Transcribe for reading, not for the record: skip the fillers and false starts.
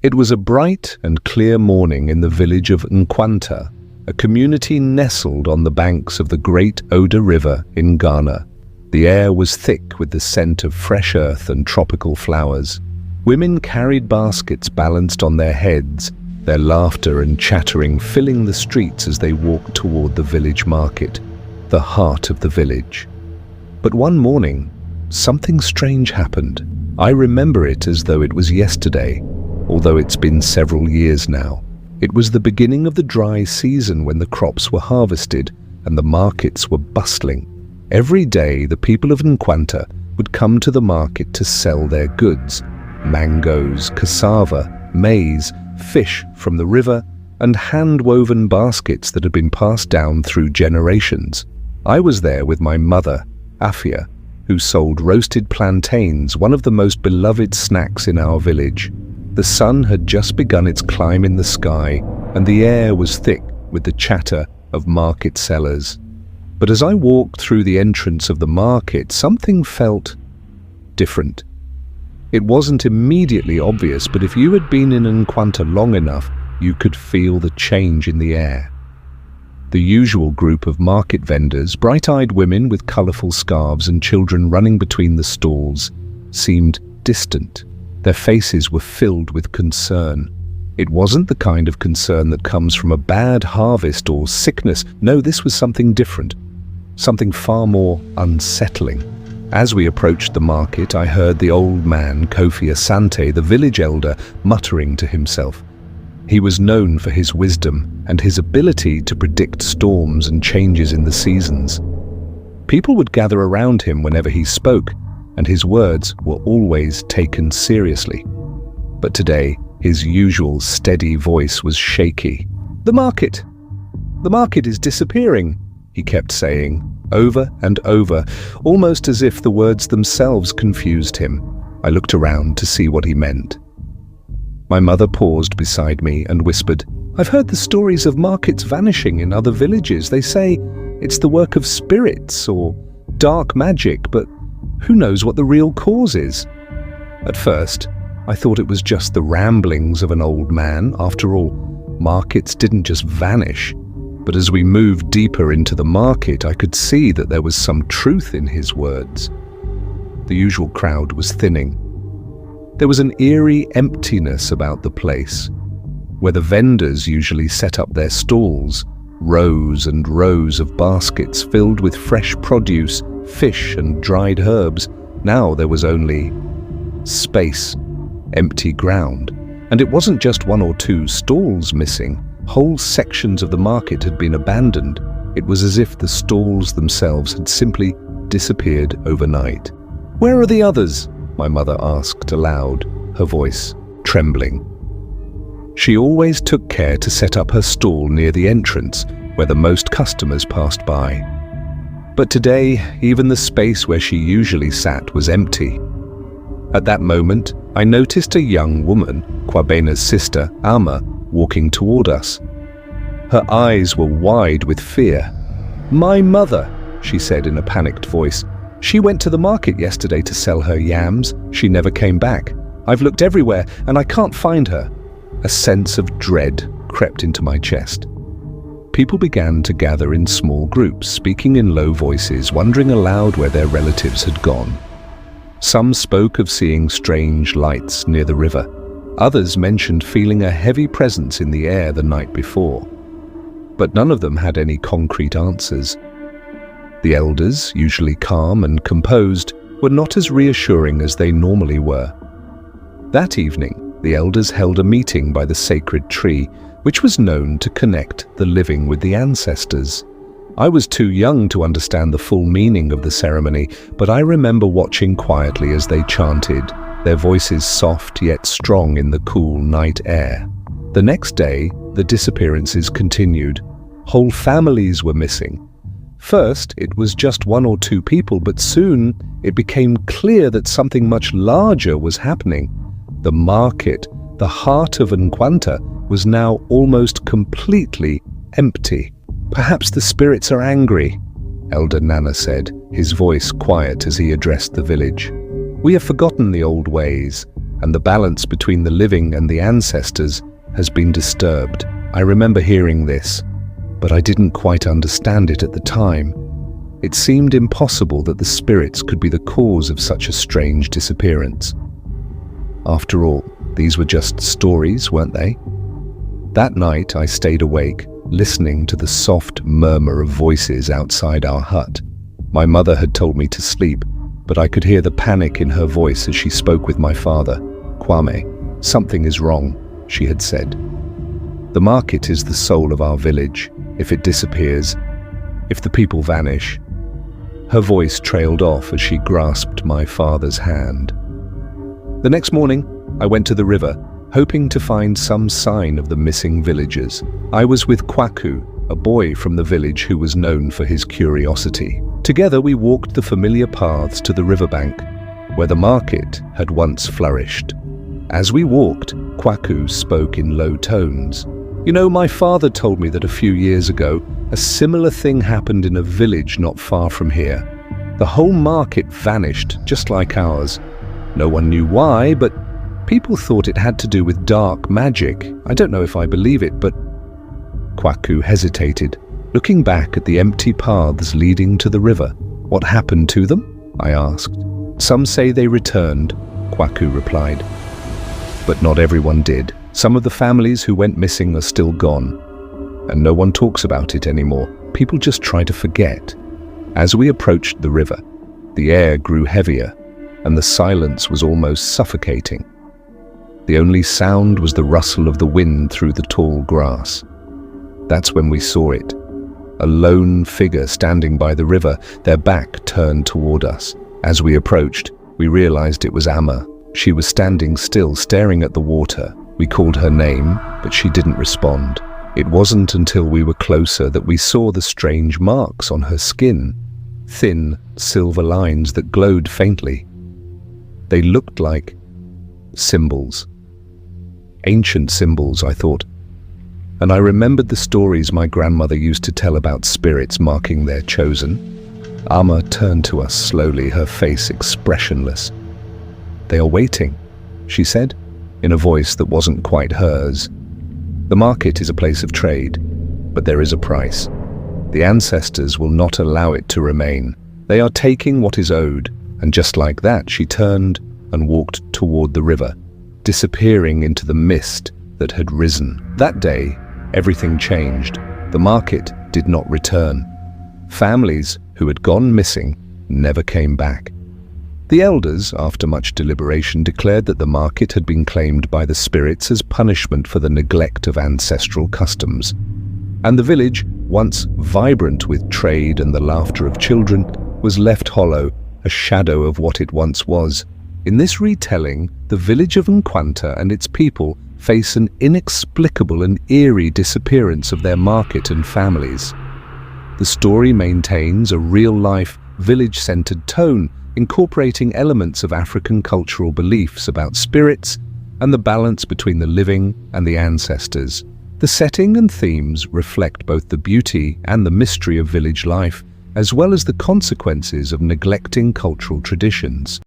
It was a bright and clear morning in the village of Nkwanta, a community nestled on the banks of the Great Oda River in Ghana. The air was thick with the scent of fresh earth and tropical flowers. Women carried baskets balanced on their heads, their laughter and chattering filling the streets as they walked toward the village market, the heart of the village. But one morning, something strange happened. I remember it as though it was yesterday, although it's been several years now. It was the beginning of the dry season when the crops were harvested and the markets were bustling. Every day, the people of Nkwanta would come to the market to sell their goods: mangoes, cassava, maize, fish from the river, and hand-woven baskets that had been passed down through generations. I was there with my mother, Afia, who sold roasted plantains, one of the most beloved snacks in our village. The sun had just begun its climb in the sky, and the air was thick with the chatter of market sellers. But as I walked through the entrance of the market, something felt different. It wasn't immediately obvious, but if you had been in Nkwanta long enough, you could feel the change in the air. The usual group of market vendors, bright-eyed women with colourful scarves and children running between the stalls, seemed distant. Their faces were filled with concern. It wasn't the kind of concern that comes from a bad harvest or sickness. No, this was something different, something far more unsettling. As we approached the market, I heard the old man, Kofi Asante, the village elder, muttering to himself. He was known for his wisdom and his ability to predict storms and changes in the seasons. People would gather around him whenever he spoke, and his words were always taken seriously. But today, his usual steady voice was shaky. The market is disappearing," he kept saying, over and over, almost as if the words themselves confused him. I looked around to see what he meant. My mother paused beside me and whispered, "I've heard the stories of markets vanishing in other villages. They say it's the work of spirits or dark magic, but who knows what the real cause is?" At first, I thought it was just the ramblings of an old man. After all, markets didn't just vanish. But as we moved deeper into the market, I could see that there was some truth in his words. The usual crowd was thinning. There was an eerie emptiness about the place, where the vendors usually set up their stalls, rows and rows of baskets filled with fresh produce, fish and dried herbs. Now there was only space, empty ground. And it wasn't just one or two stalls missing. Whole sections of the market had been abandoned. It was as if the stalls themselves had simply disappeared overnight. "Where are the others?" my mother asked aloud, her voice trembling. She always took care to set up her stall near the entrance, where the most customers passed by. But today, even the space where she usually sat was empty. At that moment, I noticed a young woman, Kwabena's sister, Alma, walking toward us. Her eyes were wide with fear. "My mother," she said in a panicked voice. "She went to the market yesterday to sell her yams. She never came back. I've looked everywhere and I can't find her." A sense of dread crept into my chest. People began to gather in small groups, speaking in low voices, wondering aloud where their relatives had gone. Some spoke of seeing strange lights near the river. Others mentioned feeling a heavy presence in the air the night before. But none of them had any concrete answers. The elders, usually calm and composed, were not as reassuring as they normally were. That evening, the elders held a meeting by the sacred tree, which was known to connect the living with the ancestors. I was too young to understand the full meaning of the ceremony, but I remember watching quietly as they chanted, their voices soft yet strong in the cool night air. The next day, the disappearances continued. Whole families were missing. First, it was just one or two people, but soon it became clear that something much larger was happening. The market, the heart of Nkwanta, was now almost completely empty. "Perhaps the spirits are angry," Elder Nana said, his voice quiet as he addressed the village. "We have forgotten the old ways, and the balance between the living and the ancestors has been disturbed. I remember hearing this, but I didn't quite understand it at the time. It seemed impossible that the spirits could be the cause of such a strange disappearance. After all, these were just stories, weren't they? That night I stayed awake, listening to the soft murmur of voices outside our hut. My mother had told me to sleep, but I could hear the panic in her voice as she spoke with my father. "Kwame, something is wrong," she had said. "The market is the soul of our village. If it disappears, if the people vanish..." Her voice trailed off as she grasped my father's hand. The next morning, I went to the river, hoping to find some sign of the missing villagers. I was with Kwaku, a boy from the village who was known for his curiosity. Together we walked the familiar paths to the riverbank, where the market had once flourished. As we walked, Kwaku spoke in low tones. "You know, my father told me that a few years ago, a similar thing happened in a village not far from here. The whole market vanished, just like ours. No one knew why, but people thought it had to do with dark magic. I don't know if I believe it, but..." Kwaku hesitated, looking back at the empty paths leading to the river. "What happened to them?" I asked. "Some say they returned," Kwaku replied. "But not everyone did. Some of the families who went missing are still gone, and no one talks about it anymore. People just try to forget." As we approached the river, the air grew heavier, and the silence was almost suffocating. The only sound was the rustle of the wind through the tall grass. That's when we saw it. A lone figure standing by the river, their back turned toward us. As we approached, we realized it was Amma. She was standing still, staring at the water. We called her name, but she didn't respond. It wasn't until we were closer that we saw the strange marks on her skin, thin, silver lines that glowed faintly. They looked like symbols. Ancient symbols, I thought. And I remembered the stories my grandmother used to tell about spirits marking their chosen. Amma turned to us slowly, her face expressionless. "They are waiting," she said, in a voice that wasn't quite hers. "The market is a place of trade, but there is a price. The ancestors will not allow it to remain. They are taking what is owed." And just like that, she turned and walked toward the river, disappearing into the mist that had risen. That day, everything changed. The market did not return. Families who had gone missing never came back. The elders, after much deliberation, declared that the market had been claimed by the spirits as punishment for the neglect of ancestral customs. And the village, once vibrant with trade and the laughter of children, was left hollow, a shadow of what it once was. In this retelling, the village of Nkwanta and its people face an inexplicable and eerie disappearance of their market and families. The story maintains a real-life, village-centered tone, incorporating elements of African cultural beliefs about spirits and the balance between the living and the ancestors. The setting and themes reflect both the beauty and the mystery of village life, as well as the consequences of neglecting cultural traditions.